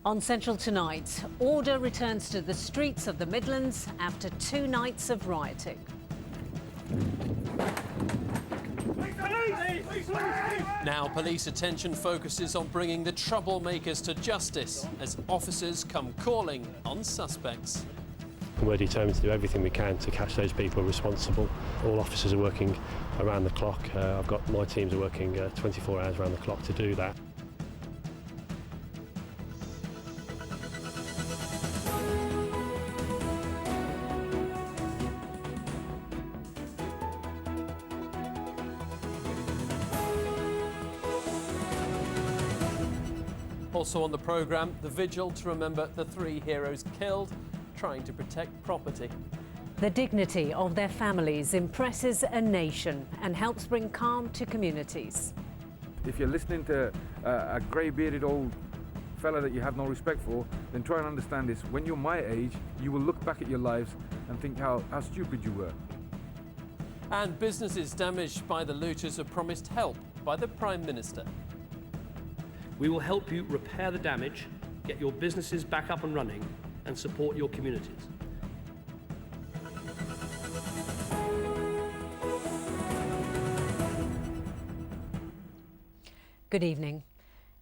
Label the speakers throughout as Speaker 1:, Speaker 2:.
Speaker 1: On Central tonight, order returns to the streets of the Midlands after 2 nights of rioting.
Speaker 2: Now police attention focuses on bringing the troublemakers to justice as officers come calling on suspects.
Speaker 3: We're determined to do everything we can to catch those people responsible. All officers are working around the clock. My teams are working 24 hours around the clock to do that.
Speaker 2: Also on the programme, the Vigil to remember the 3 heroes killed trying to protect property.
Speaker 1: The dignity of their families impresses a nation and helps bring calm to communities.
Speaker 4: If you're listening to a grey-bearded old fella that you have no respect for, then try and understand this. When you're my age, you will look back at your lives and think how stupid you were.
Speaker 2: And businesses damaged by the looters have promised help by the Prime Minister.
Speaker 5: We will help you repair the damage, get your businesses back up and running, and support your communities.
Speaker 1: Good evening.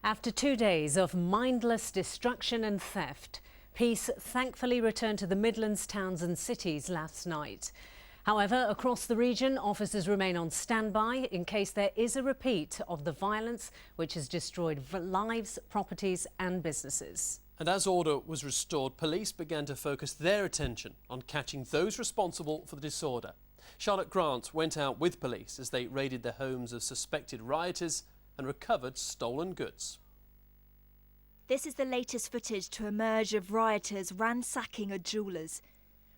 Speaker 1: After 2 days of mindless destruction and theft, peace thankfully returned to the Midlands towns and cities last night. However, across the region, officers remain on standby in case there is a repeat of the violence which has destroyed lives, properties and businesses.
Speaker 2: And as order was restored, police began to focus their attention on catching those responsible for the disorder. Charlotte Grant went out with police as they raided the homes of suspected rioters and recovered stolen goods.
Speaker 6: This is the latest footage to emerge of rioters ransacking a jeweller's.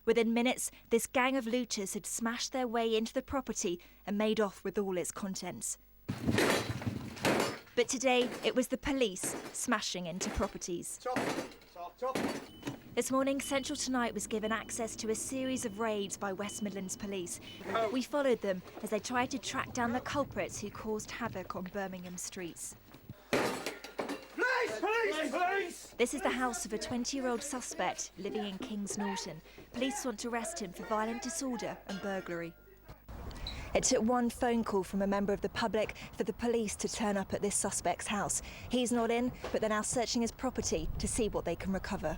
Speaker 6: Within minutes, this gang of looters had smashed their way into the property and made off with all its contents. But today, it was the police smashing into properties. This morning, Central Tonight was given access to a series of raids by West Midlands Police. We followed them as they tried to track down the culprits who caused havoc on Birmingham streets.
Speaker 4: Police!
Speaker 6: This is the house of a 20-year-old suspect living in Kings Norton. Police want to arrest him for violent disorder and burglary. It took one phone call from a member of the public for the police to turn up at this suspect's house. He's not in, but they're now searching his property to see what they can recover.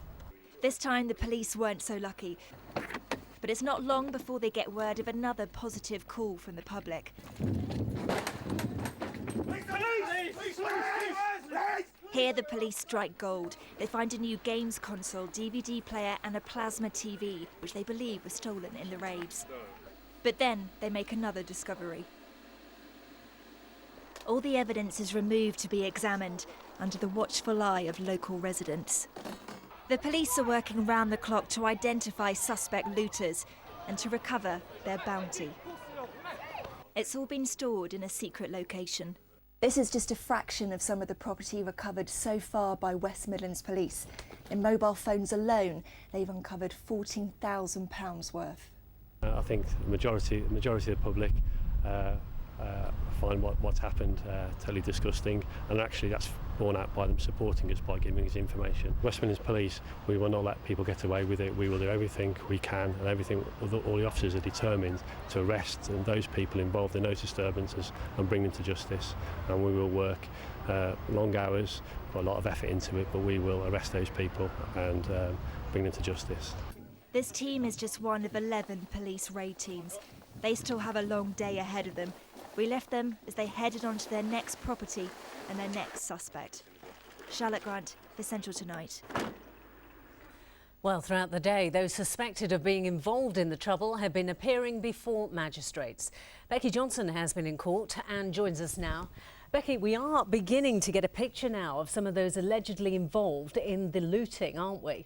Speaker 6: This time the police weren't so lucky. But it's not long before they get word of another positive call from the public. Here the police strike gold. They find a new games console, DVD player and a plasma TV, which they believe were stolen in the raids. But then they make another discovery. All the evidence is removed to be examined under the watchful eye of local residents. The police are working round the clock to identify suspect looters and to recover their bounty. It's all been stored in a secret location. This is just a fraction of some of the property recovered so far by West Midlands Police. In mobile phones alone, they've uncovered £14,000 worth.
Speaker 3: I think the majority of the public find what's happened totally disgusting, and actually that's borne out by them supporting us by giving us information. West Midlands Police, we will not let people get away with it. We will do everything we can, and all the officers are determined to arrest those people involved in those disturbances and bring them to justice. And we will work long hours, put a lot of effort into it, but we will arrest those people and bring them to justice.
Speaker 6: This team is just one of 11 police raid teams. They still have a long day ahead of them. We left them as they headed on to their next property and their next suspect. Charlotte Grant for Central Tonight.
Speaker 1: Well, throughout the day, those suspected of being involved in the trouble have been appearing before magistrates. Becky Johnson has been in court and joins us now. Becky, we are beginning to get a picture now of some of those allegedly involved in the looting, aren't we?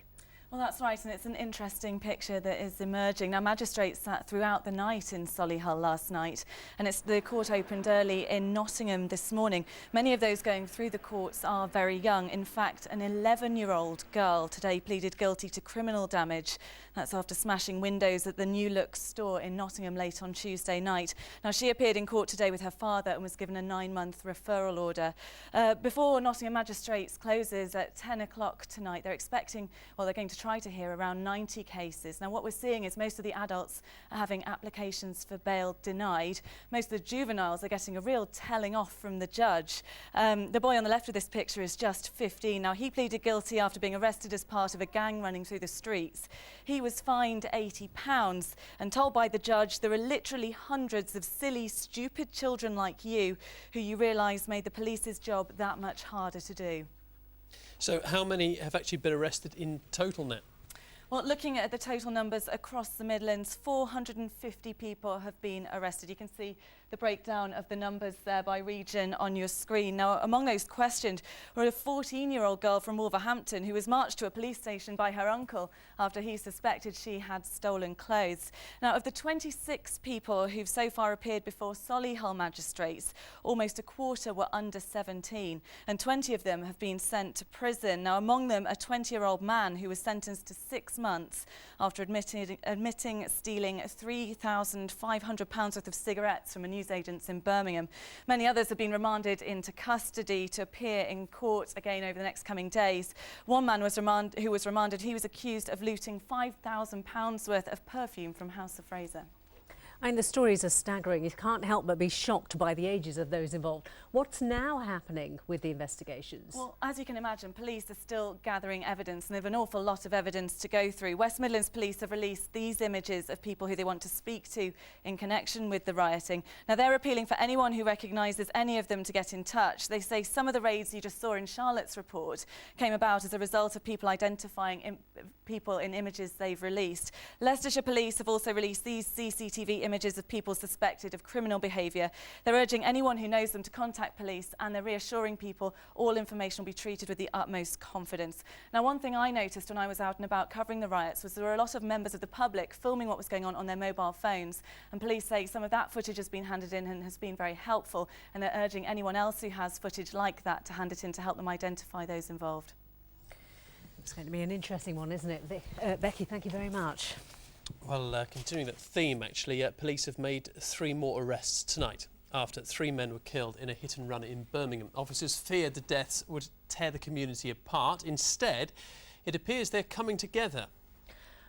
Speaker 7: Well, that's right, and it's an interesting picture that is emerging. Now, magistrates sat throughout the night in Solihull last night, and the court opened early in Nottingham this morning. Many of those going through the courts are very young. In fact, an 11-year-old girl today pleaded guilty to criminal damage. That's after smashing windows at the New Look store in Nottingham late on Tuesday night. Now, she appeared in court today with her father and was given a 9-month referral order. Before Nottingham magistrates closes at 10 o'clock tonight, they're expecting, well, they're going to try to hear around 90 cases. Now, what we're seeing is most of the adults are having applications for bail denied. Most of the juveniles are getting a real telling off from the judge. The boy on the left of this picture is just 15. Now, he pleaded guilty after being arrested as part of a gang running through the streets. He was fined £80 and told by the judge there are literally hundreds of silly, stupid children like you who you realise made the police's job that much harder to do.
Speaker 2: So how many have actually been arrested in total now?
Speaker 7: Well, looking at the total numbers across the Midlands, 450 people have been arrested. You can see the breakdown of the numbers there by region on your screen. Now, among those questioned were a 14-year-old girl from Wolverhampton who was marched to a police station by her uncle after he suspected she had stolen clothes. Now, of the 26 people who've so far appeared before Solihull magistrates, almost a quarter were under 17, and 20 of them have been sent to prison. Now, among them, a 20-year-old man who was sentenced to 6 months after admitting stealing £3,500 worth of cigarettes from a newsagents in Birmingham. Many others have been remanded into custody to appear in court again over the next coming days. One man who was remanded, he was accused of looting £5,000 worth of perfume from House of Fraser.
Speaker 1: I mean, the stories are staggering. You can't help but be shocked by the ages of those involved. What's now happening with the investigations?
Speaker 7: Well, as you can imagine, police are still gathering evidence, and they have an awful lot of evidence to go through. West Midlands Police have released these images of people who they want to speak to in connection with the rioting. Now, they're appealing for anyone who recognises any of them to get in touch. They say some of the raids you just saw in Charlotte's report came about as a result of people identifying people in images they've released. Leicestershire Police have also released these CCTV images of people suspected of criminal behaviour. They're urging anyone who knows them to contact police, and they're reassuring people all information will be treated with the utmost confidence. Now, one thing I noticed when I was out and about covering the riots was there were a lot of members of the public filming what was going on their mobile phones, and police say some of that footage has been handed in and has been very helpful, and they're urging anyone else who has footage like that to hand it in to help them identify those involved.
Speaker 1: It's going to be an interesting one, isn't it? Becky, thank you very much.
Speaker 2: Well, continuing that theme, actually, police have made 3 more arrests tonight after 3 men were killed in a hit and run in Birmingham. Officers feared the deaths would tear the community apart. Instead, it appears they're coming together.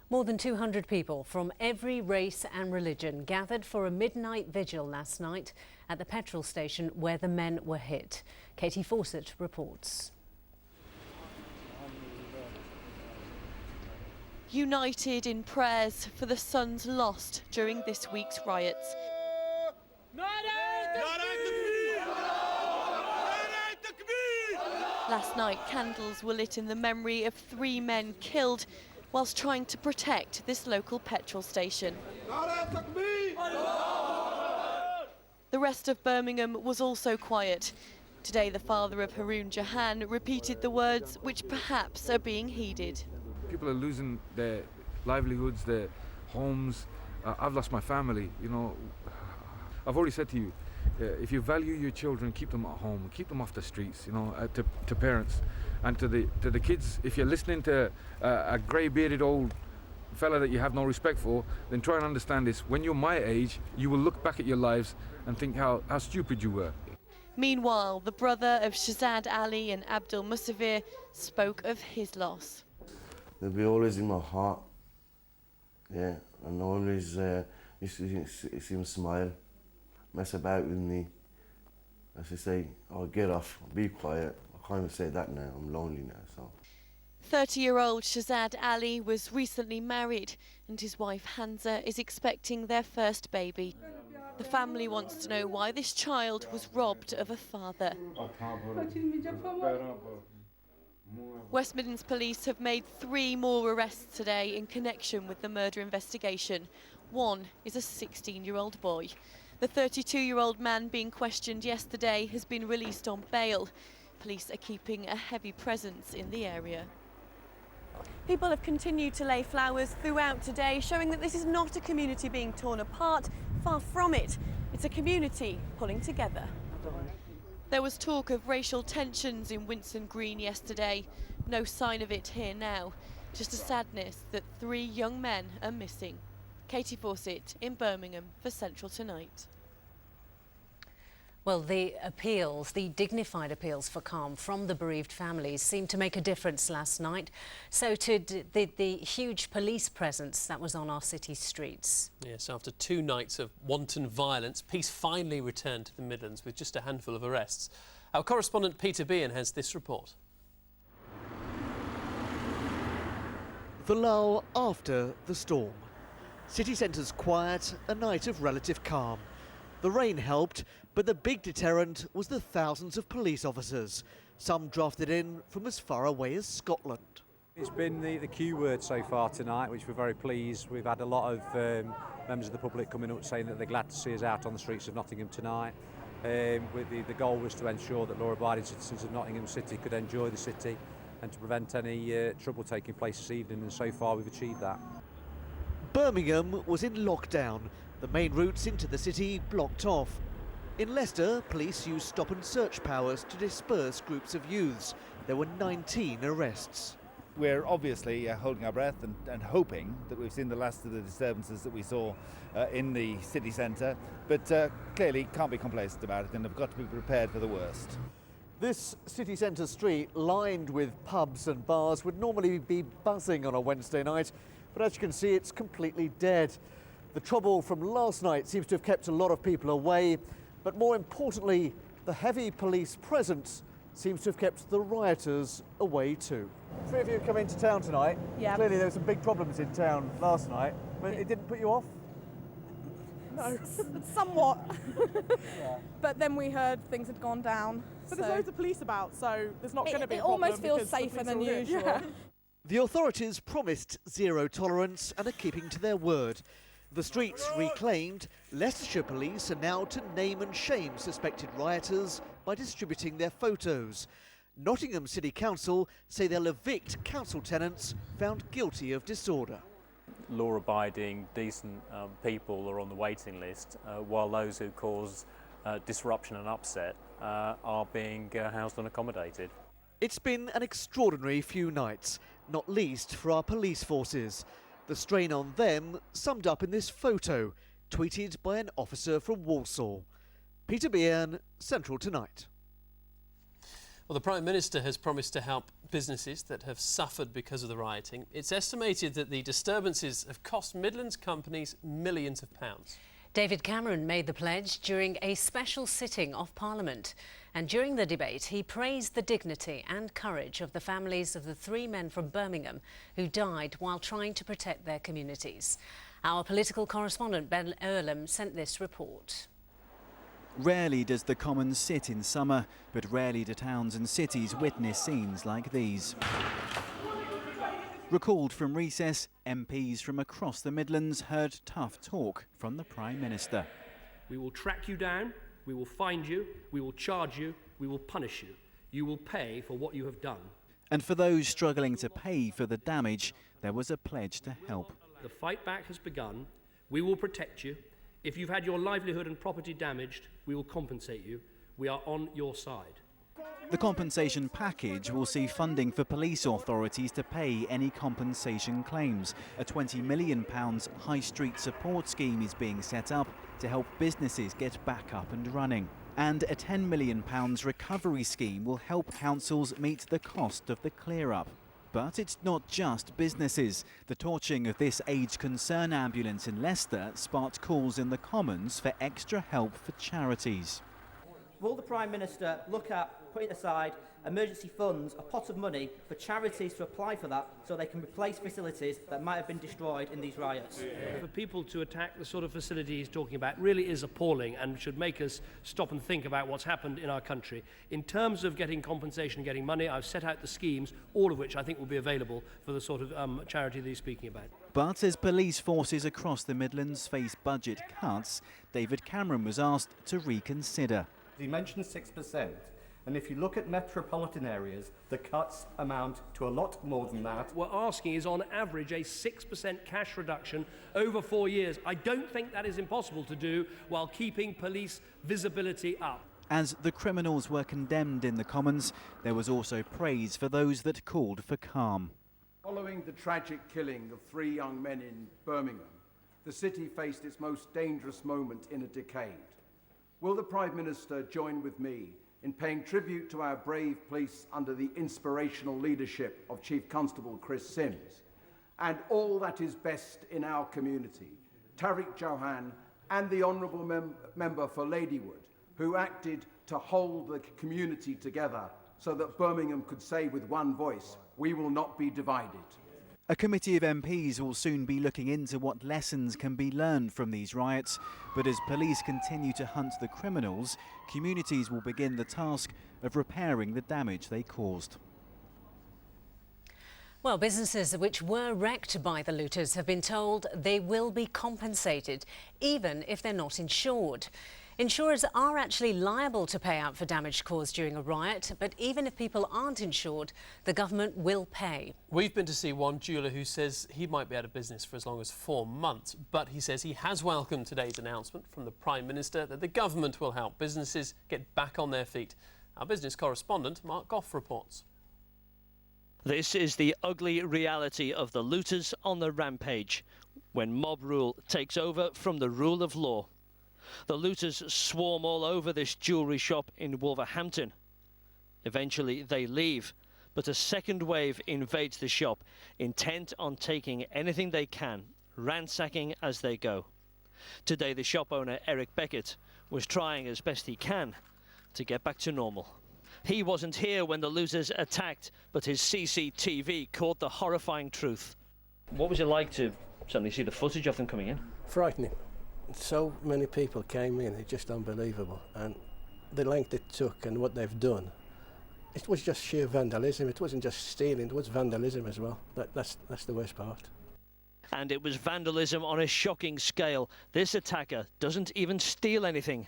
Speaker 1: More than 200 people from every race and religion gathered for a midnight vigil last night at the petrol station where the men were hit. Katie Fawcett reports.
Speaker 8: United in prayers for the sons lost during this week's riots. Last night, candles were lit in the memory of 3 men killed whilst trying to protect this local petrol station. The rest of Birmingham was also quiet. Today, the father of Haroon Jahan repeated the words which perhaps are being heeded.
Speaker 4: People are losing their livelihoods, their homes. I've lost my family, you know. I've already said to you, if you value your children, keep them at home, keep them off the streets, you know, to parents. And to the kids, if you're listening to a grey-bearded old fella that you have no respect for, then try and understand this. When you're my age, you will look back at your lives and think how stupid you were.
Speaker 8: Meanwhile, the brother of Shazad Ali and Abdul Musavir spoke of his loss.
Speaker 9: They'll be always in my heart, yeah, and always used to see him smile, mess about with me. As I say, I'll get off, be quiet. I can't even say that now, I'm lonely now, so.
Speaker 8: 30-year-old Shazad Ali was recently married, and his wife Hanza is expecting their first baby. The family wants to know why this child was robbed of a father. West Midlands Police have made 3 more arrests today in connection with the murder investigation. One is a 16-year-old boy. The 32-year-old man being questioned yesterday has been released on bail. Police are keeping a heavy presence in the area. People have continued to lay flowers throughout today, showing that this is not a community being torn apart. Far from it. It's a community pulling together. There was talk of racial tensions in Winson Green yesterday. No sign of it here now. Just a sadness that 3 young men are missing. Katie Fawcett in Birmingham for Central Tonight.
Speaker 1: Well, the appeals, the dignified appeals for calm from the bereaved families seemed to make a difference last night. So did the huge police presence that was on our city streets.
Speaker 2: Yes, after 2 nights of wanton violence, peace finally returned to the Midlands with just a handful of arrests. Our correspondent Peter Bean has this report.
Speaker 10: The lull after the storm. City centre's quiet, a night of relative calm. The rain helped, but the big deterrent was the thousands of police officers, some drafted in from as far away as Scotland.
Speaker 11: It's been the Q word so far tonight, which we're very pleased. We've had a lot of members of the public coming up saying that they're glad to see us out on the streets of Nottingham tonight. The goal was to ensure that law-abiding citizens of Nottingham City could enjoy the city and to prevent any trouble taking place this evening, and so far we've achieved that.
Speaker 10: Birmingham was in lockdown, the main routes into the city blocked off. In Leicester, police used stop and search powers to disperse groups of youths. There were 19 arrests.
Speaker 12: We're obviously holding our breath and hoping that we've seen the last of the disturbances that we saw in the city centre, but clearly can't be complacent about it and have got to be prepared for the worst.
Speaker 10: This city centre street, lined with pubs and bars, would normally be buzzing on a Wednesday night, but as you can see, it's completely dead. The trouble from last night seems to have kept a lot of people away, but more importantly, the heavy police presence seems to have kept the rioters away too. 3 of you come into town tonight.
Speaker 13: Yeah.
Speaker 10: Clearly there were some big problems in town last night, but it didn't put you off?
Speaker 13: No, somewhat. Yeah. But then we heard things had gone down.
Speaker 14: But there's loads of police about, so there's not going to be a
Speaker 13: problem.
Speaker 14: It
Speaker 13: almost feels safer than usual.
Speaker 14: Yeah.
Speaker 10: The authorities promised zero tolerance and are keeping to their word. The streets reclaimed, Leicestershire police are now to name and shame suspected rioters by distributing their photos. Nottingham City Council say they'll evict council tenants found guilty of disorder.
Speaker 15: Law-abiding, decent people are on the waiting list, while those who cause disruption and upset are being housed and accommodated.
Speaker 10: It's been an extraordinary few nights, not least for our police forces. The strain on them summed up in this photo, tweeted by an officer from Walsall. Peter Bean, Central Tonight.
Speaker 2: Well, the Prime Minister has promised to help businesses that have suffered because of the rioting. It's estimated that the disturbances have cost Midlands companies millions of pounds.
Speaker 1: David Cameron made the pledge during a special sitting of Parliament. And during the debate, he praised the dignity and courage of the families of the 3 men from Birmingham who died while trying to protect their communities. Our political correspondent Ben Earlham sent this report.
Speaker 16: Rarely does the Commons sit in summer, but rarely do towns and cities witness scenes like these. Recalled from recess, MPs from across the Midlands heard tough talk from the Prime Minister.
Speaker 5: We will track you down, we will find you, we will charge you, we will punish you. You will pay for what you have done.
Speaker 16: And for those struggling to pay for the damage, there was a pledge to help.
Speaker 5: The fight back has begun. We will protect you. If you've had your livelihood and property damaged, we will compensate you. We are on your side.
Speaker 16: The compensation package will see funding for police authorities to pay any compensation claims. A £20 million high street support scheme is being set up to help businesses get back up and running. And a £10 million recovery scheme will help councils meet the cost of the clear-up. But it's not just businesses. The torching of this age concern ambulance in Leicester sparked calls in the Commons for extra help for charities.
Speaker 17: Will the Prime Minister look at putting aside emergency funds, a pot of money, for charities to apply for that so they can replace facilities that might have been destroyed in these riots?
Speaker 5: For people to attack the sort of facility he's talking about really is appalling and should make us stop and think about what's happened in our country. In terms of getting compensation and getting money, I've set out the schemes, all of which I think will be available for the sort of charity that he's speaking about.
Speaker 16: But as police forces across the Midlands face budget cuts, David Cameron was asked to reconsider.
Speaker 18: He mentioned 6%. And if you look at metropolitan areas, the cuts amount to a lot more than that.
Speaker 5: What we're asking is, on average, a 6% cash reduction over 4 years. I don't think that is impossible to do while keeping police visibility up.
Speaker 16: As the criminals were condemned in the Commons, there was also praise for those that called for calm.
Speaker 19: Following the tragic killing of 3 young men in Birmingham, the city faced its most dangerous moment in a decade. Will the Prime Minister join with me in paying tribute to our brave police under the inspirational leadership of Chief Constable Chris Sims and all that is best in our community, Tariq Johan and the Honourable Member for Ladywood, who acted to hold the community together so that Birmingham could say with one voice, we will not be divided.
Speaker 16: A committee of MPs will soon be looking into what lessons can be learned from these riots, but as police continue to hunt the criminals, communities will begin the task of repairing the damage they caused.
Speaker 1: Well, businesses which were wrecked by the looters have been told they will be compensated, even if they're not insured. Insurers are actually liable to pay out for damage caused during a riot, but even if people aren't insured, the government will pay.
Speaker 2: We've been to see one jeweller who says he might be out of business for as long as 4 months, but he says he has welcomed today's announcement from the Prime Minister that the government will help businesses get back on their feet. Our business correspondent, Mark Goff, reports.
Speaker 20: This is the ugly reality of the looters on the rampage, when mob rule takes over from the rule of law. The looters swarm all over this jewellery shop in Wolverhampton. Eventually they leave, but a second wave invades the shop, intent on taking anything they can, ransacking as they go. Today the shop owner, Eric Beckett, was trying as best he can to get back to normal. He wasn't here when the looters attacked, but his CCTV caught the horrifying truth. What was it like to suddenly see the footage of them coming in?
Speaker 21: Frightening. So many people came in, it's just unbelievable. And the length it took and what they've done, it was just sheer vandalism. It wasn't just stealing, it was vandalism as well. That's the worst part.
Speaker 20: And it was vandalism on a shocking scale. This attacker doesn't even steal anything.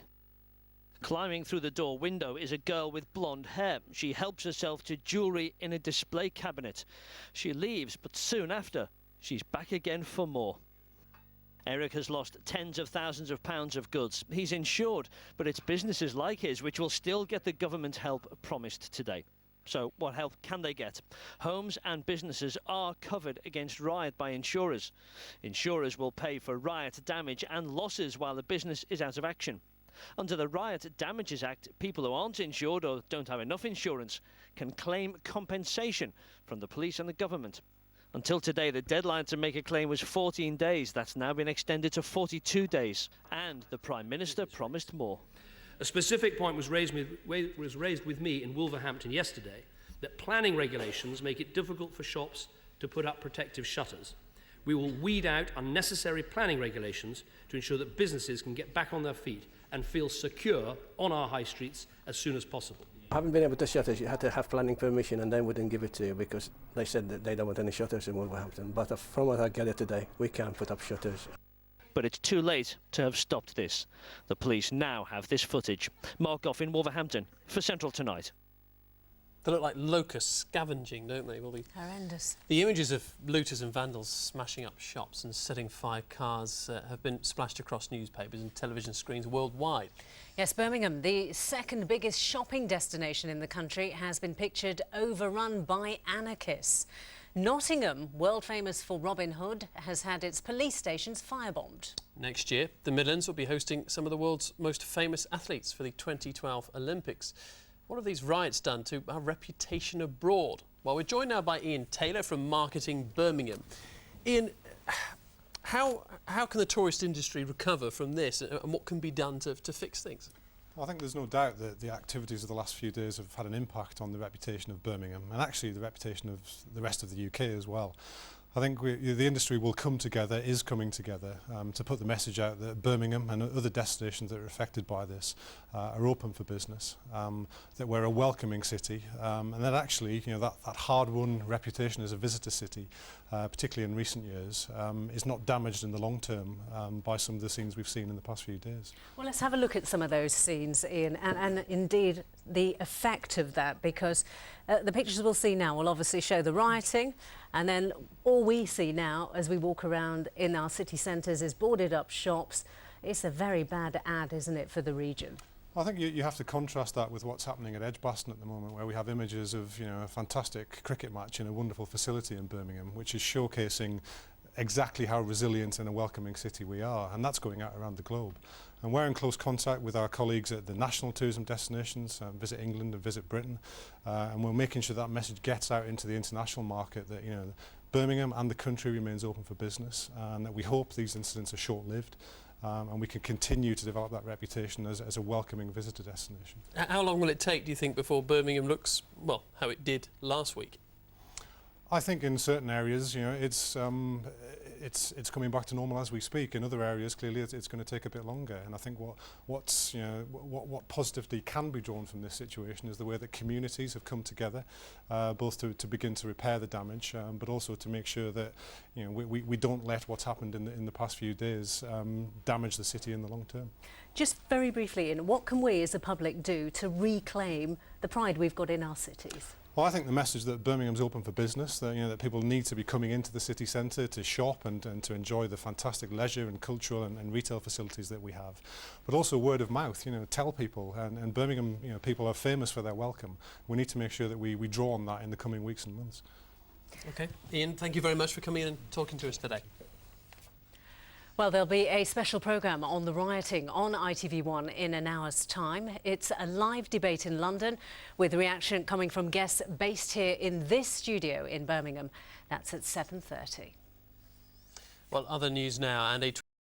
Speaker 20: Climbing through the door window is a girl with blonde hair. She helps herself to jewellery in a display cabinet. She leaves, but soon after, she's back again for more. Eric has lost tens of thousands of pounds of goods. He's insured, but it's businesses like his which will still get the government help promised today. So what help can they get? Homes and businesses are covered against riot by insurers. Insurers will pay for riot damage and losses while the business is out of action. Under the Riot Damages Act, people who aren't insured or don't have enough insurance can claim compensation from the police and the government. Until today, the deadline to make a claim was 14 days. That's now been extended to 42 days. And the Prime Minister promised more.
Speaker 5: A specific point was raised with me in Wolverhampton yesterday, that planning regulations make it difficult for shops to put up protective shutters. We will weed out unnecessary planning regulations to ensure that businesses can get back on their feet and feel secure on our high streets as soon as possible.
Speaker 21: I haven't been able to shutters. You had to have planning permission and they wouldn't give it to you because they said that they don't want any shutters in Wolverhampton. But from what I gathered today, we can put up shutters.
Speaker 20: But it's too late to have stopped this. The police now have this footage. Mark Goff in Wolverhampton for Central Tonight.
Speaker 2: They look like locusts scavenging, don't they? Well,
Speaker 1: horrendous.
Speaker 2: The images of looters and vandals smashing up shops and setting fire cars have been splashed across newspapers and television screens worldwide.
Speaker 1: Yes, Birmingham, the second biggest shopping destination in the country, has been pictured overrun by anarchists. Nottingham, world famous for Robin Hood, has had its police stations firebombed.
Speaker 2: Next year, the Midlands will be hosting some of the world's most famous athletes for the 2012 Olympics. What have these riots done to our reputation abroad? Well, we're joined now by Ian Taylor from Marketing Birmingham. Ian, how can the tourist industry recover from this and what can be done to fix things?
Speaker 22: I think there's no doubt that the activities of the last few days have had an impact on the reputation of Birmingham and actually the reputation of the rest of the UK as well. I think the industry will come together, is coming together, to put the message out that Birmingham and other destinations that are affected by this are open for business, that we're a welcoming city, and that actually, that hard-won reputation as a visitor city, particularly in recent years, is not damaged in the long term by some of the scenes we've seen in the past few days.
Speaker 1: Well, let's have a look at some of those scenes, Ian, and indeed the effect of that, because the pictures we'll see now will obviously show the rioting, and then all we see now as we walk around in our city centres is boarded up shops. It's a very bad ad, isn't it, for the region?
Speaker 22: I think you have to contrast that with what's happening at Edgbaston at the moment, where we have images of a fantastic cricket match in a wonderful facility in Birmingham, which is showcasing exactly how resilient and a welcoming city we are, and that's going out around the globe. And we're in close contact with our colleagues at the national tourism destinations, Visit England and Visit Britain, and we're making sure that message gets out into the international market that Birmingham and the country remains open for business, and that we hope these incidents are short-lived. And we can continue to develop that reputation as a welcoming visitor destination.
Speaker 2: How long will it take, do you think, before Birmingham looks, well, how it did last week?
Speaker 22: I think in certain areas, it's coming back to normal as we speak. In other areas, clearly, it's going to take a bit longer. And I think what positively can be drawn from this situation is the way that communities have come together, both to begin to repair the damage, but also to make sure that we don't let what's happened in the past few days damage the city in the long term.
Speaker 1: Just very briefly, Ian, what can we as a public do to reclaim the pride we've got in our cities?
Speaker 22: Well, I think the message that Birmingham's open for business, that that people need to be coming into the city centre to shop and to enjoy the fantastic leisure and cultural and retail facilities that we have, but also word of mouth. Tell people, and Birmingham, people are famous for their welcome. We need to make sure that we draw on that in the coming weeks and months.
Speaker 2: Okay, Ian, thank you very much for coming in and talking to us today.
Speaker 1: Well, there'll be a special programme on the rioting on ITV1 in an hour's time. It's a live debate in London with reaction coming from guests based here in this studio in Birmingham. That's at 7:30.
Speaker 2: Well, other news now, and a